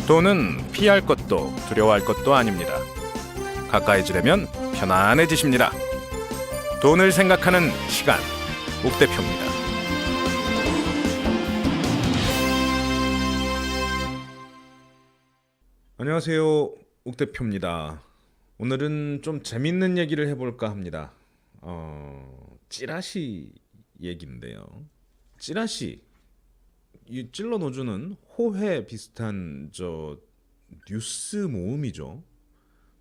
돈은 피할 것도 두려워할 것도 아닙니다. 가까이 지려면 편안해지십니다. 돈을 생각하는 시간, 옥 대표입니다. 안녕하세요, 옥 대표입니다. 오늘은 좀 재밌는 얘기를 해볼까 합니다. 찌라시 얘기인데요. 찌라시, 이 찔러 넣어주는 호회 비슷한 뉴스 모음이죠.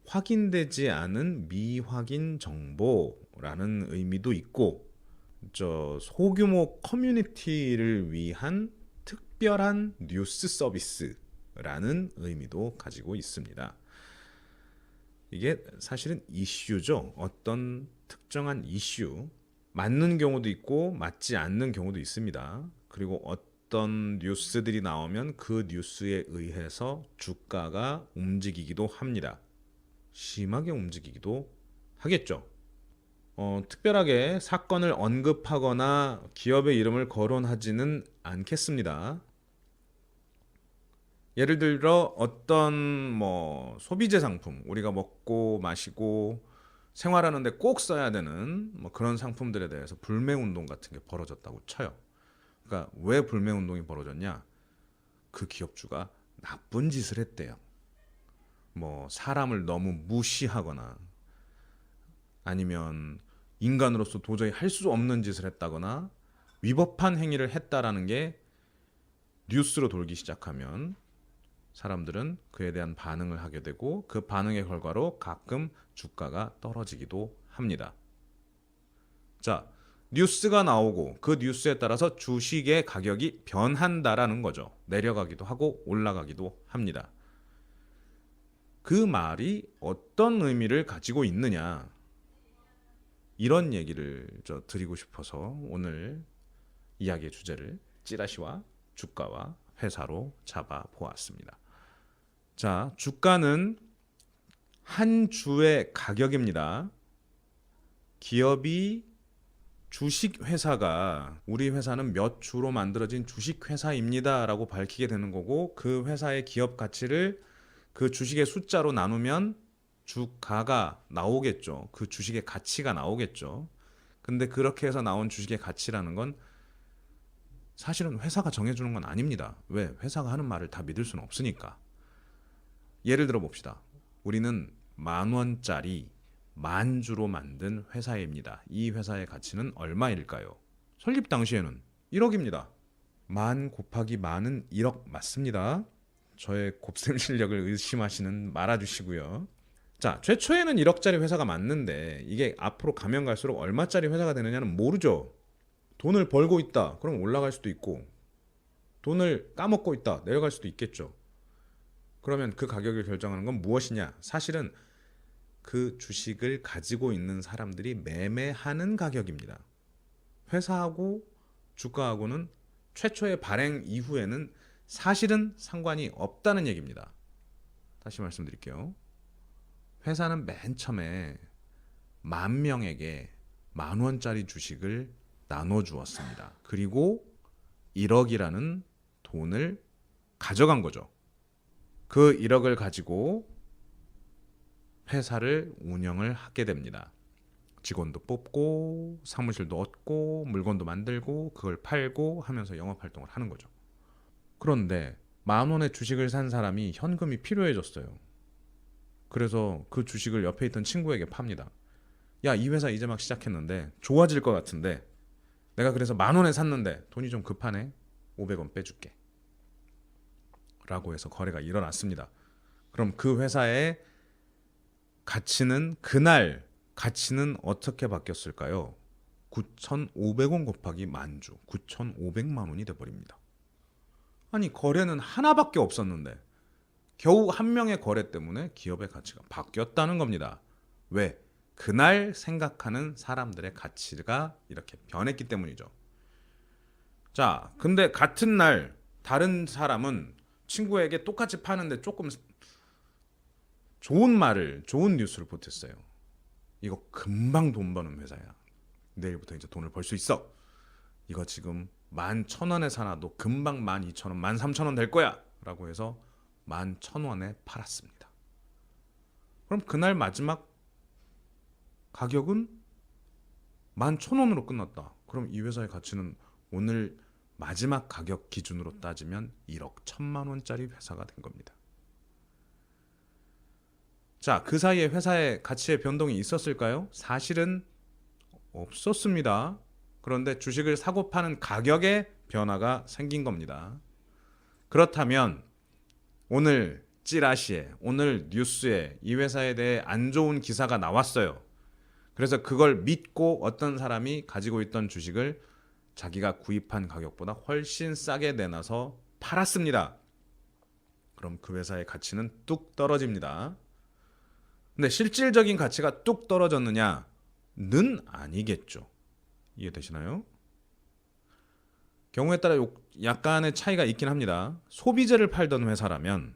확인되지 않은 미확인 정보라는 의미도 있고, 소규모 커뮤니티를 위한 특별한 뉴스 서비스라는 의미도 가지고 있습니다. 이게 사실은 이슈죠. 어떤 특정한 이슈, 맞는 경우도 있고 맞지 않는 경우도 있습니다. 그리고 어떤 뉴스들이 나오면 그 뉴스에 의해서 주가가 움직이기도 합니다. 심하게 움직이기도 하겠죠. 특별하게 사건을 언급하거나 기업의 이름을 거론하지는 않겠습니다. 예를 들어 어떤 소비재 상품, 우리가 먹고 마시고 생활하는데 꼭 써야 되는 그런 상품들에 대해서 불매운동 같은 게 벌어졌다고 쳐요. 그러니까 왜 불매운동이 벌어졌냐? 그 기업주가 나쁜 짓을 했대요. 사람을 너무 무시하거나 아니면 인간으로서 도저히 할 수 없는 짓을 했다거나 위법한 행위를 했다라는 게 뉴스로 돌기 시작하면 사람들은 그에 대한 반응을 하게 되고 그 반응의 결과로 가끔 주가가 떨어지기도 합니다. 자, 뉴스가 나오고 그 뉴스에 따라서 주식의 가격이 변한다라는 거죠. 내려가기도 하고 올라가기도 합니다. 그 말이 어떤 의미를 가지고 있느냐, 이런 얘기를 드리고 싶어서 오늘 이야기의 주제를 찌라시와 주가와 회사로 잡아 보았습니다. 자, 주가는 한 주의 가격입니다. 기업이 주식회사가 우리 회사는 몇 주로 만들어진 주식회사입니다 라고 밝히게 되는 거고, 그 회사의 기업 가치를 그 주식의 숫자로 나누면 주가가 나오겠죠. 그 주식의 가치가 나오겠죠. 근데 그렇게 해서 나온 주식의 가치라는 건 사실은 회사가 정해주는 건 아닙니다. 왜? 회사가 하는 말을 다 믿을 수는 없으니까. 예를 들어 봅시다. 우리는 10,000원짜리 만주로 만든 회사입니다. 이 회사의 가치는 얼마일까요? 설립 당시에는 1억입니다. 만 곱하기 만은 1억 맞습니다. 저의 곱셈 실력을 의심하시는 말아주시고요. 자, 최초에는 1억짜리 회사가 맞는데 이게 앞으로 가면 갈수록 얼마짜리 회사가 되느냐는 모르죠. 돈을 벌고 있다, 그럼 올라갈 수도 있고, 돈을 까먹고 있다, 내려갈 수도 있겠죠. 그러면 그 가격을 결정하는 건 무엇이냐? 사실은 그 주식을 가지고 있는 사람들이 매매하는 가격입니다. 회사하고 주가하고는 최초의 발행 이후에는 사실은 상관이 없다는 얘기입니다. 다시 말씀드릴게요. 회사는 맨 처음에 10,000명에게 10,000원짜리 주식을 나눠주었습니다. 그리고 1억이라는 돈을 가져간 거죠. 그 1억을 가지고 회사를 운영을 하게 됩니다. 직원도 뽑고 사무실도 얻고 물건도 만들고 그걸 팔고 하면서 영업활동을 하는 거죠. 그런데 10,000원의 주식을 산 사람이 현금이 필요해졌어요. 그래서 그 주식을 옆에 있던 친구에게 팝니다. 야, 이 회사 이제 막 시작했는데 좋아질 것 같은데 내가 그래서 10,000원에 샀는데 돈이 좀 급하네. 500원 빼줄게. 라고 해서 거래가 일어났습니다. 그럼 그 회사의 가치는, 그날 가치는 어떻게 바뀌었을까요? 9,500원 곱하기 만주, 9,500만 원이 돼버립니다. 아니, 거래는 하나밖에 없었는데 겨우 한 명의 거래 때문에 기업의 가치가 바뀌었다는 겁니다. 왜? 그날 생각하는 사람들의 가치가 이렇게 변했기 때문이죠. 자, 근데 같은 날 다른 사람은 친구에게 똑같이 파는데 조금 좋은 뉴스를 보탰어요. 이거 금방 돈 버는 회사야. 내일부터 이제 돈을 벌 수 있어. 이거 지금 11,000원에 사놔도 금방 12,000원, 13,000원 될 거야 라고 해서 11,000원에 팔았습니다. 그럼 그날 마지막 가격은 11,000원으로 끝났다. 그럼 이 회사의 가치는 오늘 마지막 가격 기준으로 따지면 1억 1,000만 원짜리 회사가 된 겁니다. 자, 그 사이에 회사의 가치의 변동이 있었을까요? 사실은 없었습니다. 그런데 주식을 사고 파는 가격에 변화가 생긴 겁니다. 그렇다면 오늘 찌라시에, 오늘 뉴스에 이 회사에 대해 안 좋은 기사가 나왔어요. 그래서 그걸 믿고 어떤 사람이 가지고 있던 주식을 자기가 구입한 가격보다 훨씬 싸게 내놔서 팔았습니다. 그럼 그 회사의 가치는 뚝 떨어집니다. 근데 실질적인 가치가 뚝 떨어졌느냐는 아니겠죠. 이해되시나요? 경우에 따라 약간의 차이가 있긴 합니다. 소비재를 팔던 회사라면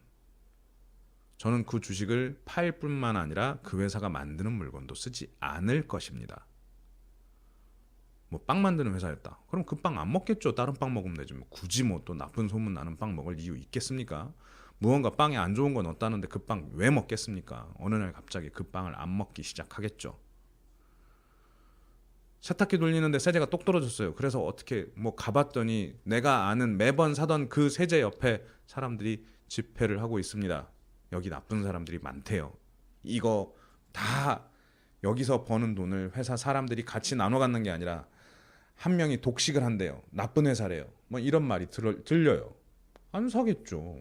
저는 그 주식을 팔 뿐만 아니라 그 회사가 만드는 물건도 쓰지 않을 것입니다. 뭐 빵 만드는 회사였다. 그럼 그 빵 안 먹겠죠. 다른 빵 먹으면 되지. 뭐 굳이 뭐 또 나쁜 소문 나는 빵 먹을 이유 있겠습니까? 무언가 빵에 안 좋은 건 없다는데 그 빵 왜 먹겠습니까? 어느 날 갑자기 그 빵을 안 먹기 시작하겠죠. 세탁기 돌리는데 세제가 똑 떨어졌어요. 그래서 어떻게 뭐 가봤더니 내가 아는 매번 사던 그 세제 옆에 사람들이 집회를 하고 있습니다. 여기 나쁜 사람들이 많대요. 이거 다 여기서 버는 돈을 회사 사람들이 같이 나눠 갖는 게 아니라 한 명이 독식을 한대요. 나쁜 회사래요. 뭐 이런 말이 들려요. 안 사겠죠.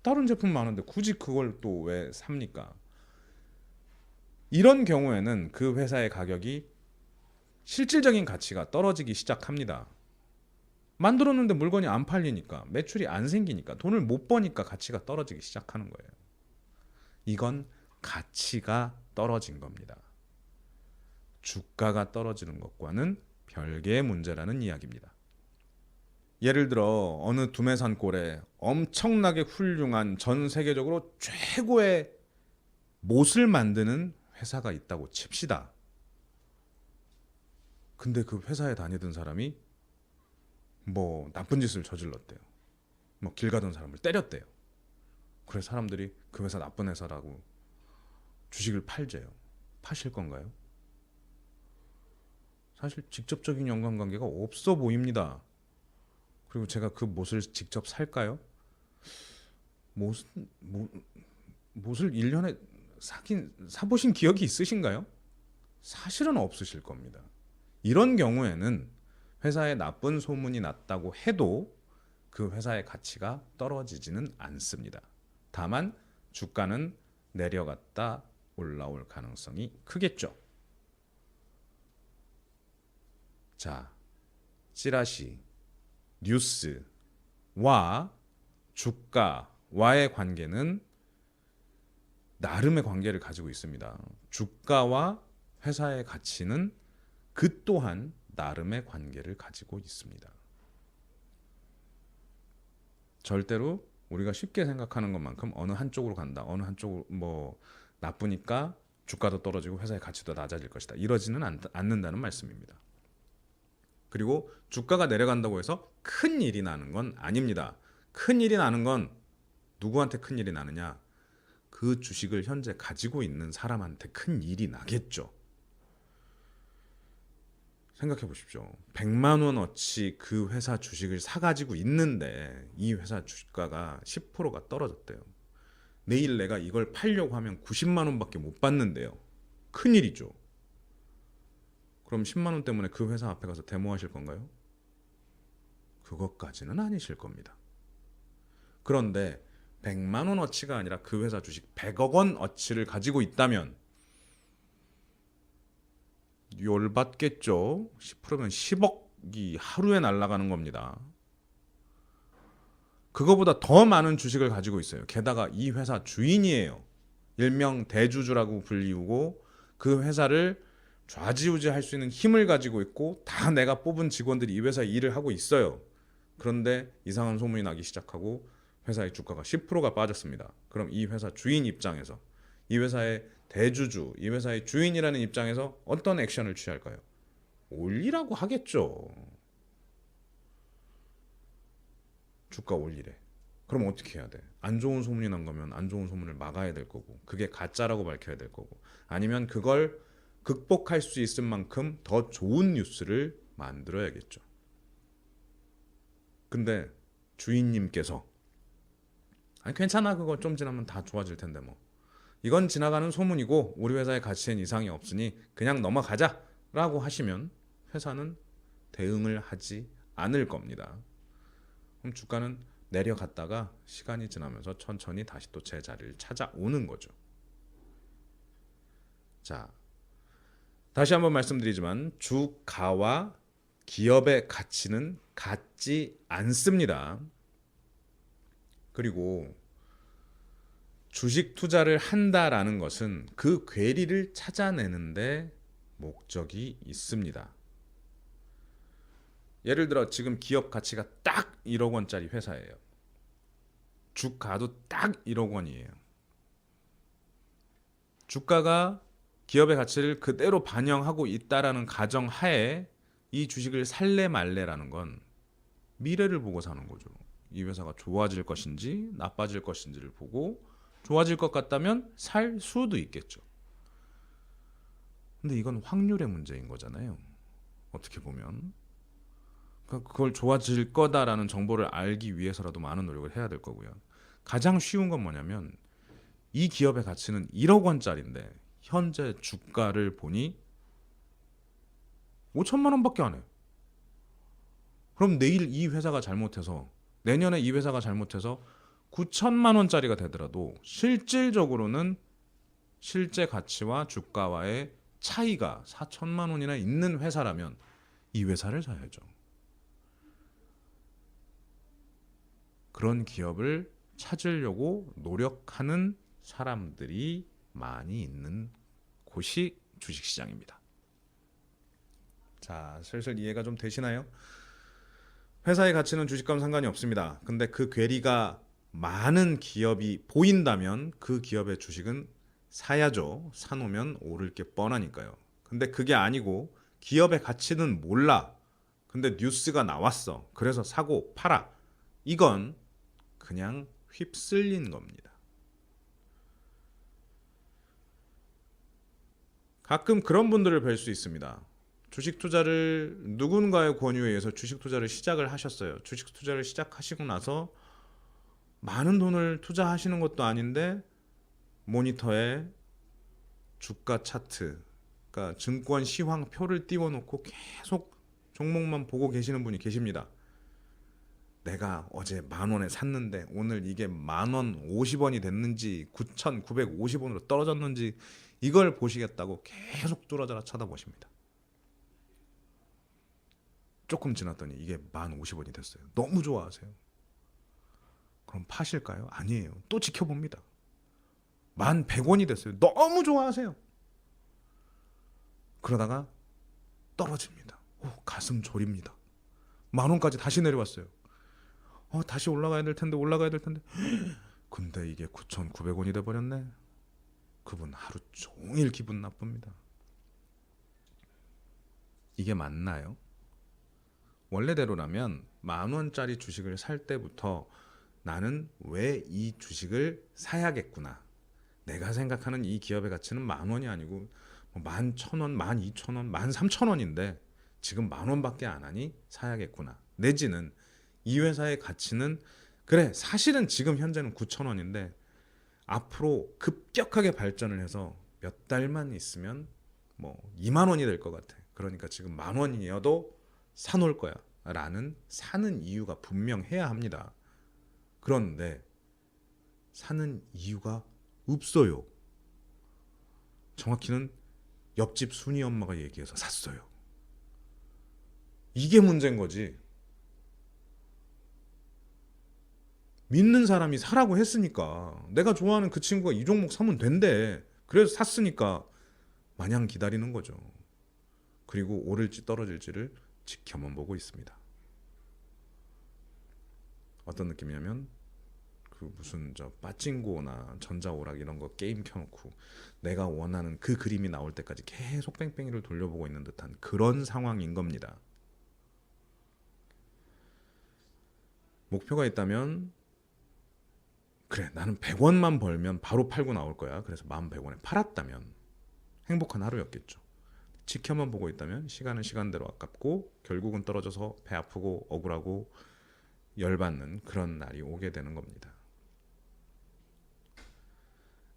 다른 제품 많은데 굳이 그걸 또 왜 삽니까? 이런 경우에는 그 회사의 가격이 실질적인 가치가 떨어지기 시작합니다. 만들었는데 물건이 안 팔리니까, 매출이 안 생기니까, 돈을 못 버니까 가치가 떨어지기 시작하는 거예요. 이건 가치가 떨어진 겁니다. 주가가 떨어지는 것과는 별개의 문제라는 이야기입니다. 예를 들어 어느 두메산골에 엄청나게 훌륭한 전 세계적으로 최고의 못을 만드는 회사가 있다고 칩시다. 근데 그 회사에 다니던 사람이 뭐 나쁜 짓을 저질렀대요. 뭐 길 가던 사람을 때렸대요. 그래서 사람들이 그 회사 나쁜 회사라고 주식을 팔재요. 파실 건가요? 사실 직접적인 연관관계가 없어 보입니다. 그리고 제가 그 못을 직접 살까요? 못을 1년에 사보신 기억이 있으신가요? 사실은 없으실 겁니다. 이런 경우에는 회사에 나쁜 소문이 났다고 해도 그 회사의 가치가 떨어지지는 않습니다. 다만 주가는 내려갔다 올라올 가능성이 크겠죠. 자, 찌라시, 뉴스와 주가와의 관계는 나름의 관계를 가지고 있습니다. 주가와 회사의 가치는 그 또한 나름의 관계를 가지고 있습니다. 절대로 우리가 쉽게 생각하는 것만큼 어느 한쪽으로 간다. 어느 한쪽으로 뭐 나쁘니까 주가도 떨어지고 회사의 가치도 낮아질 것이다. 이러지는 않는다는 말씀입니다. 그리고 주가가 내려간다고 해서 큰 일이 나는 건 아닙니다. 큰 일이 나는 건 누구한테 큰 일이 나느냐? 그 주식을 현재 가지고 있는 사람한테 큰 일이 나겠죠. 생각해 보십시오. 100만 원어치 그 회사 주식을 사가지고 있는데 이 회사 주가가 10%가 떨어졌대요. 내일 내가 이걸 팔려고 하면 90만 원밖에 못 받는데요. 큰일이죠. 그럼 10만 원 때문에 그 회사 앞에 가서 데모하실 건가요? 그것까지는 아니실 겁니다. 그런데 100만 원어치가 아니라 그 회사 주식 100억 원어치를 가지고 있다면 열받겠죠. 10%면 10억이 하루에 날아가는 겁니다. 그거보다 더 많은 주식을 가지고 있어요. 게다가 이 회사 주인이에요. 일명 대주주라고 불리우고 그 회사를 좌지우지할 수 있는 힘을 가지고 있고 다 내가 뽑은 직원들이 이 회사에 일을 하고 있어요. 그런데 이상한 소문이 나기 시작하고 회사의 주가가 10%가 빠졌습니다. 그럼 이 회사 주인 입장에서 이 회사의 대주주, 이 회사의 주인이라는 입장에서 어떤 액션을 취할까요? 올리라고 하겠죠. 주가 올리래. 그럼 어떻게 해야 돼? 안 좋은 소문이 난 거면 안 좋은 소문을 막아야 될 거고, 그게 가짜라고 밝혀야 될 거고, 아니면 그걸 극복할 수 있을 만큼 더 좋은 뉴스를 만들어야겠죠. 근데 주인님께서 아니 괜찮아, 그거 좀 지나면 다 좋아질 텐데 뭐, 이건 지나가는 소문이고 우리 회사의 가치엔 이상이 없으니 그냥 넘어가자 라고 하시면 회사는 대응을 하지 않을 겁니다. 그럼 주가는 내려갔다가 시간이 지나면서 천천히 다시 또 제자리를 찾아오는 거죠. 자, 다시 한번 말씀드리지만 주가와 기업의 가치는 같지 않습니다. 그리고 주식 투자를 한다라는 것은 그 괴리를 찾아내는데 목적이 있습니다. 예를 들어 지금 기업 가치가 딱 1억 원짜리 회사예요. 주가도 딱 1억 원이에요. 주가가 기업의 가치를 그대로 반영하고 있다라는 가정 하에 이 주식을 살래 말래라는 건 미래를 보고 사는 거죠. 이 회사가 좋아질 것인지 나빠질 것인지를 보고 좋아질 것 같다면 살 수도 있겠죠. 근데 이건 확률의 문제인 거잖아요. 어떻게 보면. 그걸 좋아질 거다라는 정보를 알기 위해서라도 많은 노력을 해야 될 거고요. 가장 쉬운 건 뭐냐면 이 기업의 가치는 1억 원짜리인데 현재 주가를 보니 5천만 원밖에 안 해. 그럼 내일 이 회사가 잘못해서, 내년에 이 회사가 잘못해서 9천만 원짜리가 되더라도 실질적으로는 실제 가치와 주가와의 차이가 4천만 원이나 있는 회사라면 이 회사를 사야죠. 그런 기업을 찾으려고 노력하는 사람들이 많이 있는 곳이 주식시장입니다. 자, 슬슬 이해가 좀 되시나요? 회사의 가치는 주식과는 상관이 없습니다. 근데 그 괴리가 많은 기업이 보인다면 그 기업의 주식은 사야죠. 사놓으면 오를 게 뻔하니까요. 근데 그게 아니고 기업의 가치는 몰라. 근데 뉴스가 나왔어. 그래서 사고 팔아. 이건 그냥 휩쓸린 겁니다. 가끔 그런 분들을 뵐 수 있습니다. 주식 투자를 누군가의 권유에 의해서 주식 투자를 시작을 하셨어요. 주식 투자를 시작하시고 나서 많은 돈을 투자하시는 것도 아닌데 모니터에 주가 차트, 그러니까 증권 시황표를 띄워놓고 계속 종목만 보고 계시는 분이 계십니다. 내가 어제 10,000원에 샀는데 오늘 이게 10,050원이 됐는지 9,950원으로 떨어졌는지 이걸 보시겠다고 계속 뚫어져라 쳐다보십니다. 조금 지났더니 이게 1050원이 됐어요. 너무 좋아하세요. 그럼 파실까요? 아니에요. 또 지켜봅니다. 11,100원이 됐어요. 너무 좋아하세요. 그러다가 떨어집니다. 가슴 졸입니다. 10,000원까지 다시 내려왔어요. 다시 올라가야 될 텐데. 근데 이게 9,900원이 돼버렸네. 그분 하루 종일 기분 나쁩니다. 이게 맞나요? 원래대로라면 10,000원짜리 주식을 살 때부터 나는 왜 이 주식을 사야겠구나. 내가 생각하는 이 기업의 가치는 10,000원이 아니고 11,000원, 12,000원, 13,000원인데 지금 10,000원밖에 안 하니 사야겠구나. 내지는 이 회사의 가치는 그래 사실은 지금 현재는 9,000원인데 앞으로 급격하게 발전을 해서 몇 달만 있으면 20,000원이 될 것 같아. 그러니까 지금 10,000원이어도 사놓을 거야 라는 사는 이유가 분명해야 합니다. 그런데 사는 이유가 없어요. 정확히는 옆집 순이 엄마가 얘기해서 샀어요. 이게 문제인 거지. 믿는 사람이 사라고 했으니까, 내가 좋아하는 그 친구가 이 종목 사면 된대. 그래서 샀으니까 마냥 기다리는 거죠. 그리고 오를지 떨어질지를 지켜만 보고 있습니다. 어떤 느낌이냐면 무슨 빠찡고나 전자오락 이런 거 게임 켜놓고 내가 원하는 그 그림이 나올 때까지 계속 뺑뺑이를 돌려보고 있는 듯한 그런 상황인 겁니다. 목표가 있다면 그래, 나는 100원만 벌면 바로 팔고 나올 거야. 그래서 1,100원에 팔았다면 행복한 하루였겠죠. 지켜만 보고 있다면 시간은 시간대로 아깝고 결국은 떨어져서 배 아프고 억울하고 열받는 그런 날이 오게 되는 겁니다.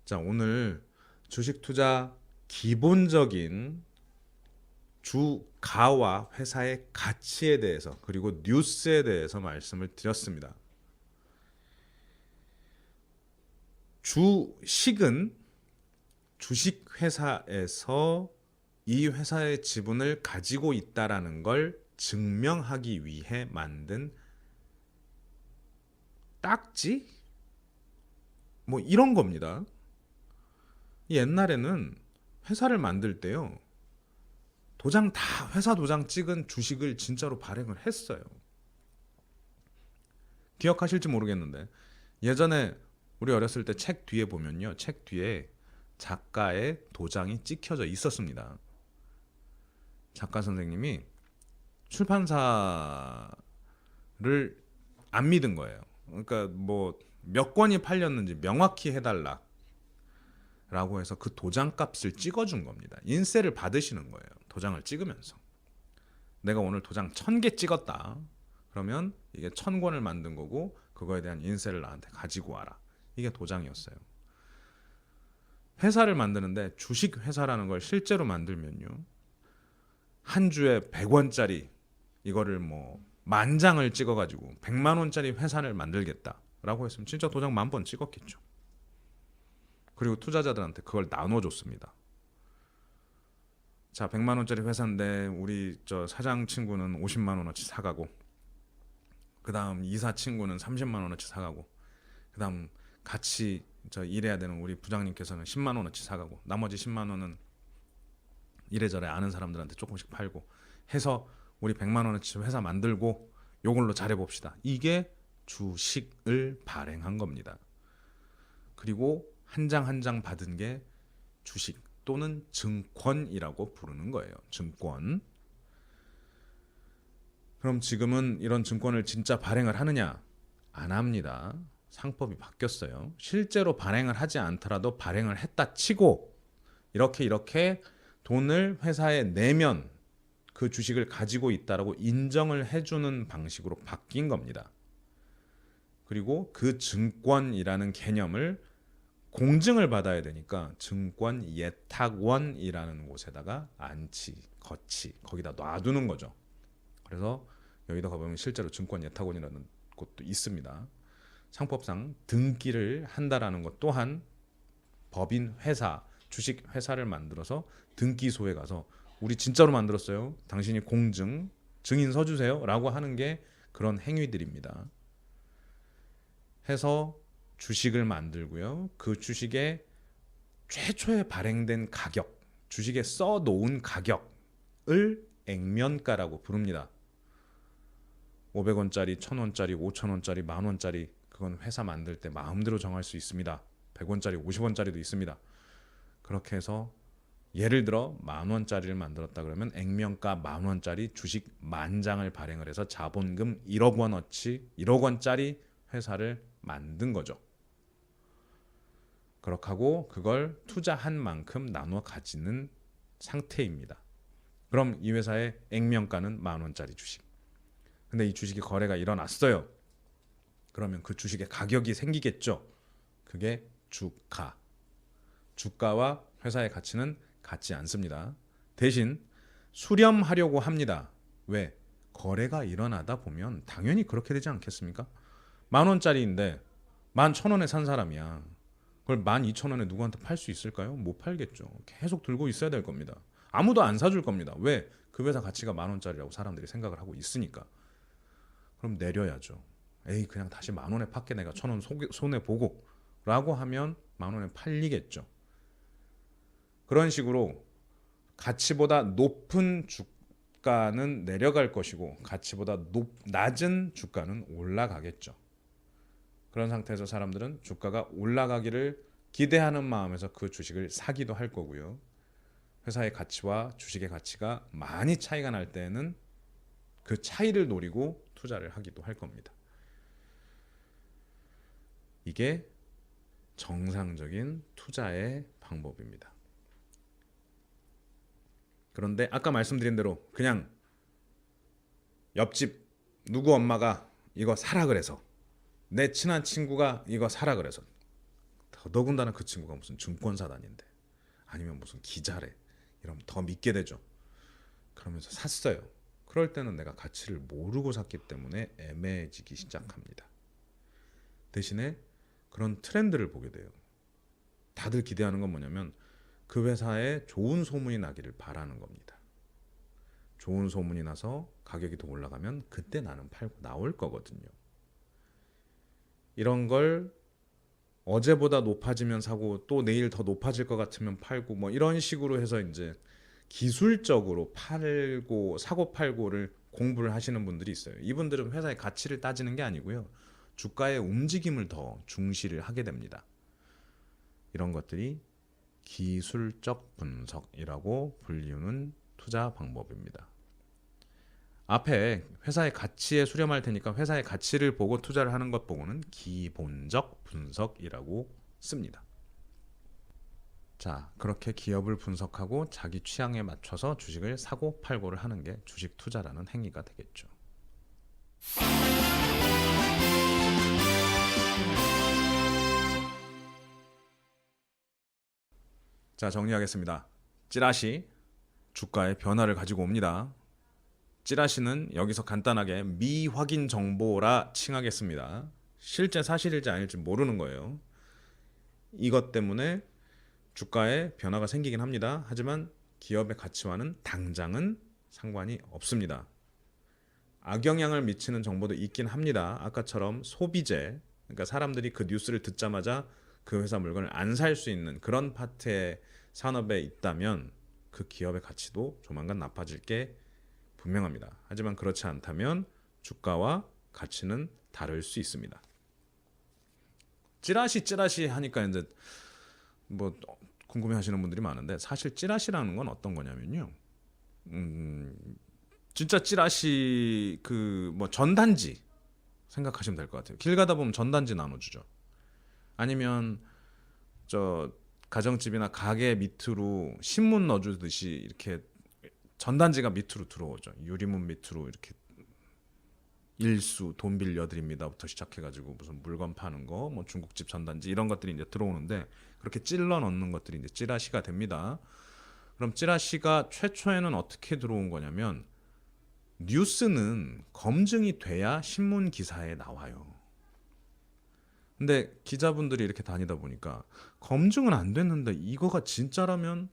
자, 오늘 주식 투자 기본적인 주가와 회사의 가치에 대해서 그리고 뉴스에 대해서 말씀을 드렸습니다. 주식은 주식회사에서 이 회사의 지분을 가지고 있다라는 걸 증명하기 위해 만든 딱지? 뭐 이런 겁니다. 옛날에는 회사를 만들 때요, 회사 도장 찍은 주식을 진짜로 발행을 했어요. 기억하실지 모르겠는데 예전에 우리 어렸을 때 책 뒤에 보면요, 책 뒤에 작가의 도장이 찍혀져 있었습니다. 작가 선생님이 출판사를 안 믿은 거예요. 그러니까 뭐 몇 권이 팔렸는지 명확히 해달라 라고 해서 그 도장 값을 찍어준 겁니다. 인세를 받으시는 거예요. 도장을 찍으면서. 내가 오늘 도장 1,000개 찍었다. 그러면 이게 1,000권을 만든 거고 그거에 대한 인세를 나한테 가지고 와라. 이게 도장이었어요. 회사를 만드는데 주식 회사라는 걸 실제로 만들면요, 한 주에 100원짜리 이거를 뭐 10,000장을 찍어가지고 100만 원짜리 회사를 만들겠다라고 했으면 진짜 도장 10,000번 찍었겠죠. 그리고 투자자들한테 그걸 나눠줬습니다. 자, 100만 원짜리 회사인데 우리 저 사장 친구는 50만 원어치 사가고, 그 다음 이사 친구는 30만 원어치 사가고, 그 다음 같이 저 일해야 되는 우리 부장님께서는 10만 원어치 사가고, 나머지 10만 원은 이래저래 아는 사람들한테 조금씩 팔고 해서 우리 100만 원어치 회사 만들고 요걸로 잘해봅시다. 이게 주식을 발행한 겁니다. 그리고 한 장 한 장 받은 게 주식 또는 증권이라고 부르는 거예요. 증권. 그럼 지금은 이런 증권을 진짜 발행을 하느냐? 안 합니다. 상법이 바뀌었어요. 실제로 발행을 하지 않더라도 발행을 했다 치고 이렇게 돈을 회사에 내면 그 주식을 가지고 있다라고 인정을 해주는 방식으로 바뀐 겁니다. 그리고 그 증권이라는 개념을 공증을 받아야 되니까 증권예탁원이라는 곳에다가 거기다 놔두는 거죠. 그래서 여기다 가보면 실제로 증권예탁원이라는 곳도 있습니다. 상법상 등기를 한다라는 것 또한 법인 회사, 주식 회사를 만들어서 등기소에 가서 우리 진짜로 만들었어요. 당신이 공증, 증인 서주세요 라고 하는 게 그런 행위들입니다. 해서 주식을 만들고요. 그 주식의 최초에 발행된 가격, 주식에 써놓은 가격을 액면가라고 부릅니다. 500원짜리, 1,000원짜리, 5,000원짜리, 10,000원짜리 그건 회사 만들 때 마음대로 정할 수 있습니다. 100원짜리, 50원짜리도 있습니다. 그렇게 해서 예를 들어 10,000원짜리를 만들었다 그러면 액면가 10,000원짜리 주식 10,000장을 발행을 해서 자본금 1억 원어치 1억 원짜리 회사를 만든 거죠. 그렇게 하고 그걸 투자한 만큼 나눠 가지는 상태입니다. 그럼 이 회사의 액면가는 10,000원짜리 주식. 근데 이 주식이 거래가 일어났어요. 그러면 그 주식의 가격이 생기겠죠. 그게 주가. 주가와 회사의 가치는 같지 않습니다. 대신 수렴하려고 합니다. 왜? 거래가 일어나다 보면 당연히 그렇게 되지 않겠습니까? 10,000원짜리인데 11,000원에 산 사람이야. 그걸 12,000원에 누구한테 팔 수 있을까요? 못 팔겠죠. 계속 들고 있어야 될 겁니다. 아무도 안 사줄 겁니다. 왜? 그 회사 가치가 10,000원짜리라고 사람들이 생각을 하고 있으니까. 그럼 내려야죠. 에이, 그냥 다시 10,000원에 팔게, 내가 1,000원 손해보고 라고 하면 10,000원에 팔리겠죠. 그런 식으로 가치보다 높은 주가는 내려갈 것이고 가치보다 낮은 주가는 올라가겠죠. 그런 상태에서 사람들은 주가가 올라가기를 기대하는 마음에서 그 주식을 사기도 할 거고요. 회사의 가치와 주식의 가치가 많이 차이가 날 때는 그 차이를 노리고 투자를 하기도 할 겁니다. 이게 정상적인 투자의 방법입니다. 그런데 아까 말씀드린 대로 그냥 옆집 누구 엄마가 이거 사라 그래서, 내 친한 친구가 이거 사라 그래서, 더더군다나 그 친구가 무슨 증권사 다닌대, 아니면 무슨 기자래, 이러면 더 믿게 되죠. 그러면서 샀어요. 그럴 때는 내가 가치를 모르고 샀기 때문에 애매해지기 시작합니다. 대신에 그런 트렌드를 보게 돼요. 다들 기대하는 건 뭐냐면 그 회사에 좋은 소문이 나기를 바라는 겁니다. 좋은 소문이 나서 가격이 더 올라가면 그때 나는 팔고 나올 거거든요. 이런 걸 어제보다 높아지면 사고 또 내일 더 높아질 것 같으면 팔고 뭐 이런 식으로 해서 이제 기술적으로 팔고 사고 팔고를 공부를 하시는 분들이 있어요. 이분들은 회사의 가치를 따지는 게 아니고요. 주가의 움직임을 더 중시를 하게 됩니다. 이런 것들이 기술적 분석이라고 불리우는 투자 방법입니다. 앞에 회사의 가치에 수렴할 테니까 회사의 가치를 보고 투자를 하는 것 보고는 기본적 분석이라고 씁니다. 자, 그렇게 기업을 분석하고 자기 취향에 맞춰서 주식을 사고 팔고를 하는 게 주식 투자라는 행위가 되겠죠. 자, 정리하겠습니다. 찌라시, 주가의 변화를 가지고 옵니다. 찌라시는 여기서 간단하게 미확인 정보라 칭하겠습니다. 실제 사실일지 아닐지 모르는 거예요. 이것 때문에 주가에 변화가 생기긴 합니다. 하지만 기업의 가치와는 당장은 상관이 없습니다. 악영향을 미치는 정보도 있긴 합니다. 아까처럼 소비재, 그러니까 사람들이 그 뉴스를 듣자마자 그 회사 물건을 안 살 수 있는 그런 파트의 산업에 있다면 그 기업의 가치도 조만간 나빠질 게 분명합니다. 하지만 그렇지 않다면 주가와 가치는 다를 수 있습니다. 찌라시 하니까 이제 뭐 궁금해하시는 분들이 많은데, 사실 찌라시라는 건 어떤 거냐면요. 진짜 찌라시 그 뭐 전단지 생각하시면 될 것 같아요. 길 가다 보면 전단지 나눠주죠. 아니면 저 가정집이나 가게 밑으로 신문 넣어주듯이 이렇게 전단지가 밑으로 들어오죠. 유리문 밑으로 이렇게 일수 돈 빌려드립니다부터 시작해가지고 무슨 물건 파는 거, 뭐 중국집 전단지 이런 것들이 이제 들어오는데, 그렇게 찔러 넣는 것들이 이제 찌라시가 됩니다. 그럼 찌라시가 최초에는 어떻게 들어온 거냐면, 뉴스는 검증이 돼야 신문 기사에 나와요. 근데 기자분들이 이렇게 다니다 보니까 검증은 안 됐는데 이거가 진짜라면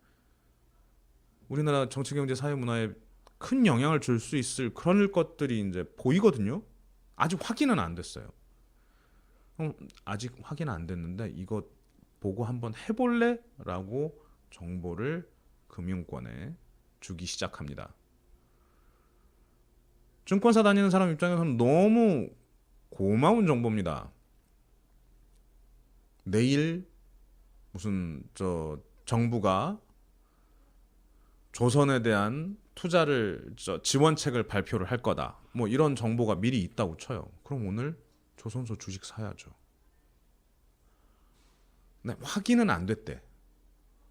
우리나라 정치, 경제, 사회, 문화에 큰 영향을 줄 수 있을 그런 것들이 이제 보이거든요. 아직 확인은 안 됐어요. 아직 확인 안 됐는데 이거 보고 한번 해볼래? 라고 정보를 금융권에 주기 시작합니다. 증권사 다니는 사람 입장에서는 너무 고마운 정보입니다. 내일 무슨 정부가 조선에 대한 투자를 지원책을 발표를 할 거다, 뭐 이런 정보가 미리 있다고 쳐요. 그럼 오늘 조선소 주식 사야죠. 네, 확인은 안 됐대.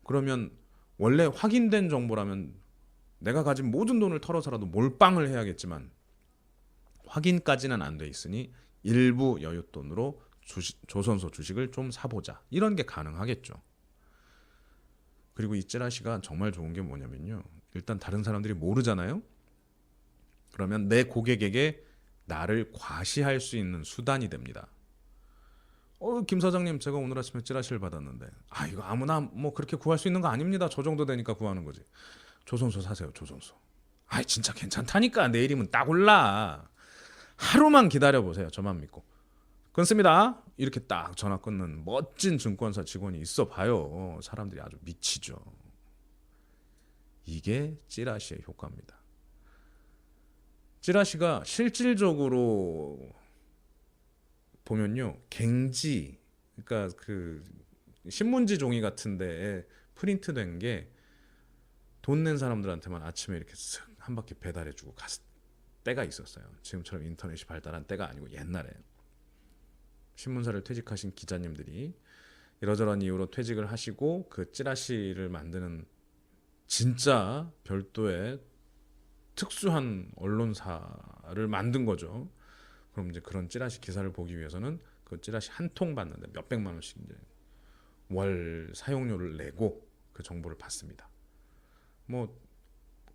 그러면 원래 확인된 정보라면 내가 가진 모든 돈을 털어서라도 몰빵을 해야겠지만 확인까지는 안 돼 있으니 일부 여윳돈으로 조선소 주식을 좀 사보자, 이런 게 가능하겠죠. 그리고 이 찌라시가 정말 좋은 게 뭐냐면요, 일단 다른 사람들이 모르잖아요. 그러면 내 고객에게 나를 과시할 수 있는 수단이 됩니다. 김 사장님, 제가 오늘 아침에 찌라시를 받았는데, 이거 아무나 뭐 그렇게 구할 수 있는 거 아닙니다. 저 정도 되니까 구하는 거지. 조선소 사세요, 조선소. 진짜 괜찮다니까. 내일이면 딱 올라. 하루만 기다려보세요. 저만 믿고. 끊습니다. 이렇게 딱 전화 끊는 멋진 증권사 직원이 있어 봐요. 사람들이 아주 미치죠. 이게 찌라시의 효과입니다. 찌라시가 실질적으로 보면요, 갱지, 그러니까 그 신문지 종이 같은데 프린트된 게 돈 낸 사람들한테만 아침에 이렇게 쓱 한 바퀴 배달해주고 갔을 때가 있었어요. 지금처럼 인터넷이 발달한 때가 아니고 옛날에 신문사를 퇴직하신 기자님들이 이러저런 이유로 퇴직을 하시고 그 찌라시를 만드는 진짜 별도의 특수한 언론사를 만든 거죠. 그럼 이제 그런 찌라시 기사를 보기 위해서는 그 찌라시 한 통 받는데 몇백만 원씩 이제 월 사용료를 내고 그 정보를 받습니다. 뭐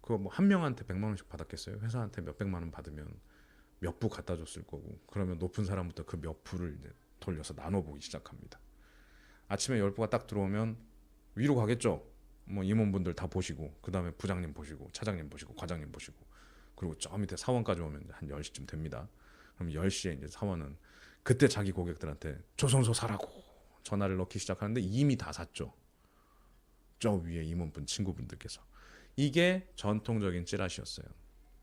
그거 뭐 한 명한테 100만 원씩 받았겠어요? 회사한테 몇백만 원 받으면 몇 부 갖다 줬을 거고, 그러면 높은 사람부터 그 몇 부를 이제 돌려서 나눠보기 시작합니다. 아침에 10부가 딱 들어오면 위로 가겠죠. 뭐 임원분들 다 보시고, 그 다음에 부장님 보시고, 차장님 보시고, 과장님 보시고, 그리고 저 밑에 사원까지 오면 한 10시쯤 됩니다. 그럼 10시에 이제 사원은 그때 자기 고객들한테 조선소 사라고 전화를 넣기 시작하는데 이미 다 샀죠. 저 위에 임원분 친구분들께서. 이게 전통적인 찌라시였어요.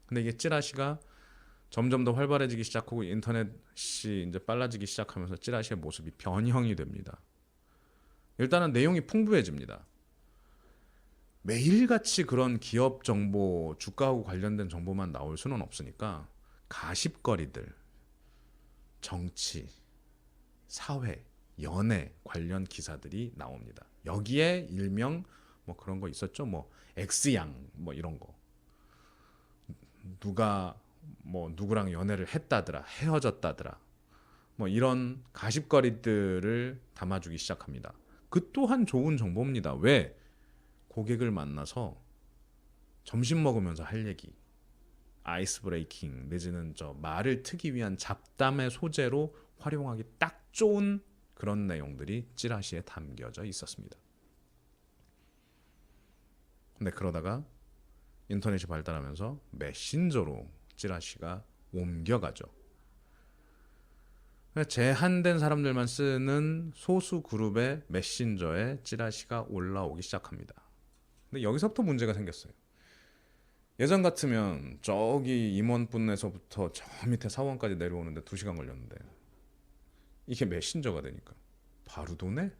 근데 이게 찌라시가 점점 더 활발해지기 시작하고 인터넷이 이제 빨라지기 시작하면서 찌라시의 모습이 변형이 됩니다. 일단은 내용이 풍부해집니다. 매일같이 그런 기업 정보, 주가하고 관련된 정보만 나올 수는 없으니까 가십거리들, 정치, 사회, 연애 관련 기사들이 나옵니다. 여기에 일명 뭐 그런 거 있었죠. 뭐 X양 뭐 이런 거. 누가 뭐 누구랑 연애를 했다더라, 헤어졌다더라. 뭐 이런 가십거리들을 담아주기 시작합니다. 그 또한 좋은 정보입니다. 왜? 고객을 만나서 점심 먹으면서 할 얘기, 아이스 브레이킹 내지는 저 말을 트기 위한 잡담의 소재로 활용하기 딱 좋은 그런 내용들이 찌라시에 담겨져 있었습니다. 근데 그러다가 인터넷이 발달하면서 메신저로 찌라시가 옮겨가죠. 제한된 사람들만 쓰는 소수 그룹의 메신저에 찌라시가 올라오기 시작합니다. 근데 여기서부터 문제가 생겼어요. 예전 같으면 저기 임원분에서부터 저 밑에 사원까지 내려오는데 2시간 걸렸는데 이게 메신저가 되니까 바로 도네?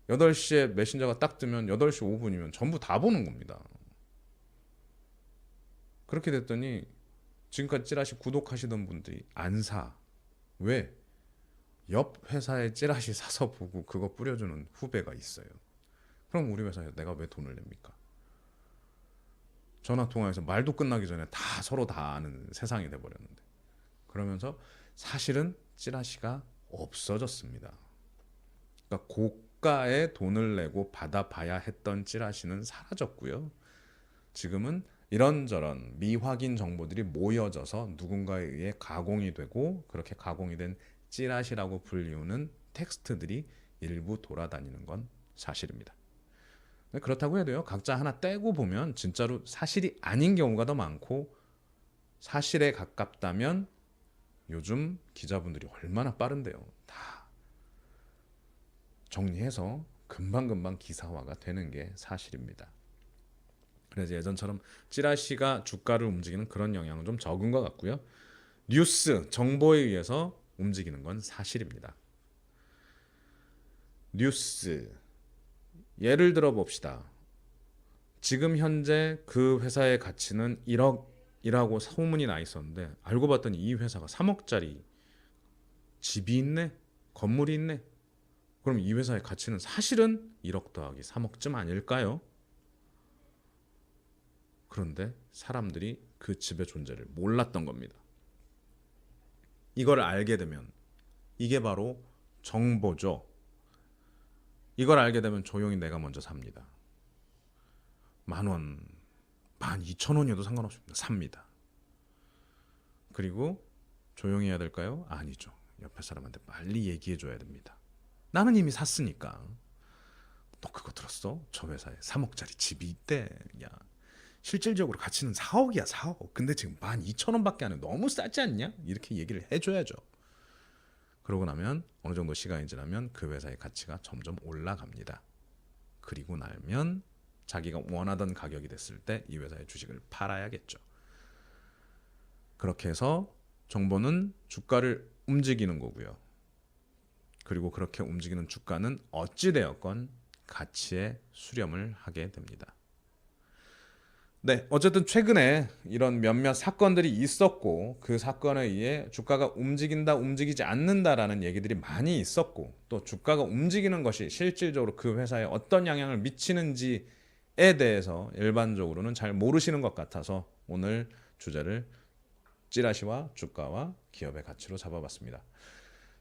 8시에 메신저가 딱 뜨면 8시 5분이면 전부 다 보는 겁니다. 그렇게 됐더니 지금까지 찌라시 구독하시던 분들이 안 사. 왜? 옆 회사에 찌라시 사서 보고 그거 뿌려주는 후배가 있어요. 그럼 우리 회사에 내가 왜 돈을 냅니까? 전화통화에서 말도 끝나기 전에 다 서로 다 아는 세상이 돼버렸는데, 그러면서 사실은 찌라시가 없어졌습니다. 그러니까 고가의 돈을 내고 받아봐야 했던 찌라시는 사라졌고요. 지금은 이런저런 미확인 정보들이 모여져서 누군가에 의해 가공이 되고, 그렇게 가공이 된 찌라시라고 불리우는 텍스트들이 일부 돌아다니는 건 사실입니다. 그렇다고 해도요, 각자 하나 떼고 보면 진짜로 사실이 아닌 경우가 더 많고, 사실에 가깝다면 요즘 기자분들이 얼마나 빠른데요. 다 정리해서 금방금방 기사화가 되는 게 사실입니다. 그래서 예전처럼 찌라시가 주가를 움직이는 그런 영향은 좀 적은 것 같고요. 뉴스, 정보에 의해서 움직이는 건 사실입니다. 뉴스, 예를 들어 봅시다. 지금 현재 그 회사의 가치는 1억이라고 소문이 나 있었는데, 알고 봤더니 이 회사가 3억짜리 집이 있네, 건물이 있네. 그럼 이 회사의 가치는 사실은 1억 더하기 3억쯤 아닐까요? 그런데 사람들이 그 집의 존재를 몰랐던 겁니다. 이걸 알게 되면 이게 바로 정보죠. 이걸 알게 되면 조용히 내가 먼저 삽니다. 10,000원, 12,000원이어도 상관없습니다. 삽니다. 그리고 조용히 해야 될까요? 아니죠. 옆에 사람한테 빨리 얘기해줘야 됩니다. 나는 이미 샀으니까. 너 그거 들었어? 저 회사에 3억짜리 집이 있대. 야, 실질적으로 가치는 4억이야, 4억. 근데 지금 12,000원밖에 안 해. 너무 싸지 않냐? 이렇게 얘기를 해줘야죠. 그러고 나면 어느 정도 시간이 지나면 그 회사의 가치가 점점 올라갑니다. 그리고 나면 자기가 원하던 가격이 됐을 때 이 회사의 주식을 팔아야겠죠. 그렇게 해서 정보는 주가를 움직이는 거고요. 그리고 그렇게 움직이는 주가는 어찌되었건 가치에 수렴을 하게 됩니다. 네, 어쨌든 최근에 이런 몇몇 사건들이 있었고 그 사건에 의해 주가가 움직인다, 움직이지 않는다라는 얘기들이 많이 있었고 또 주가가 움직이는 것이 실질적으로 그 회사에 어떤 영향을 미치는지에 대해서 일반적으로는 잘 모르시는 것 같아서 오늘 주제를 찌라시와 주가와 기업의 가치로 잡아봤습니다.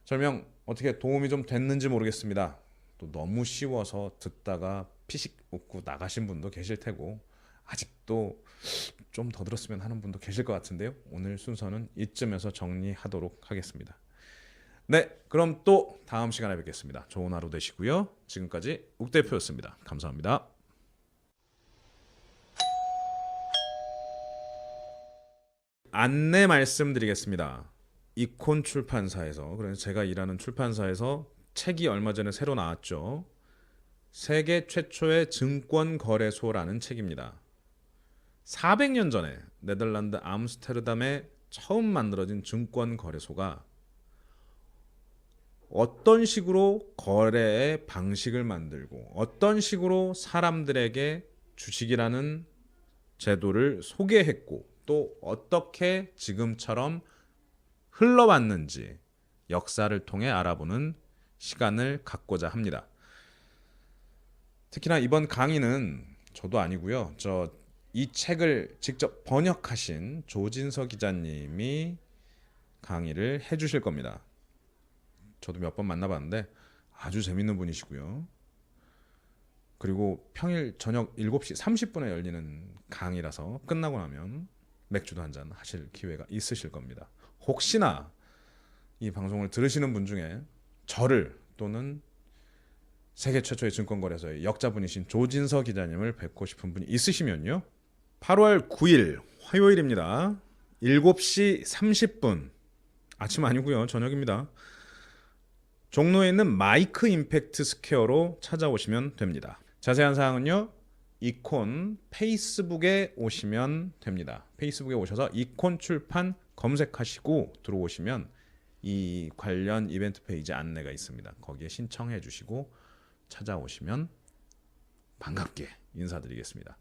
설명 어떻게 도움이 좀 됐는지 모르겠습니다. 또 너무 쉬워서 듣다가 피식 웃고 나가신 분도 계실 테고 아직도 좀 더 들었으면 하는 분도 계실 것 같은데요. 오늘 순서는 이쯤에서 정리하도록 하겠습니다. 네, 그럼 또 다음 시간에 뵙겠습니다. 좋은 하루 되시고요. 지금까지 욱 대표였습니다. 감사합니다. 안내 말씀드리겠습니다. 이콘 출판사에서, 그래서 제가 일하는 출판사에서 책이 얼마 전에 새로 나왔죠. 세계 최초의 증권거래소라는 책입니다. 400년 전에 네덜란드 암스테르담에 처음 만들어진 증권거래소가 어떤 식으로 거래의 방식을 만들고 어떤 식으로 사람들에게 주식이라는 제도를 소개했고 또 어떻게 지금처럼 흘러왔는지 역사를 통해 알아보는 시간을 갖고자 합니다. 특히나 이번 강의는 저도 아니고요. 이 책을 직접 번역하신 조진서 기자님이 강의를 해주실 겁니다. 저도 몇 번 만나봤는데 아주 재밌는 분이시고요. 그리고 평일 저녁 7시 30분에 열리는 강의라서 끝나고 나면 맥주도 한잔 하실 기회가 있으실 겁니다. 혹시나 이 방송을 들으시는 분 중에 저를 또는 세계 최초의 증권거래소의 역자분이신 조진서 기자님을 뵙고 싶은 분이 있으시면요. 8월 9일 화요일입니다. 7시 30분 아침 아니고요. 저녁입니다. 종로에 있는 마이크 임팩트 스퀘어로 찾아오시면 됩니다. 자세한 사항은요. 이콘 페이스북에 오시면 됩니다. 페이스북에 오셔서 이콘 출판 검색하시고 들어오시면 이 관련 이벤트 페이지 안내가 있습니다. 거기에 신청해 주시고 찾아오시면 반갑게 인사드리겠습니다.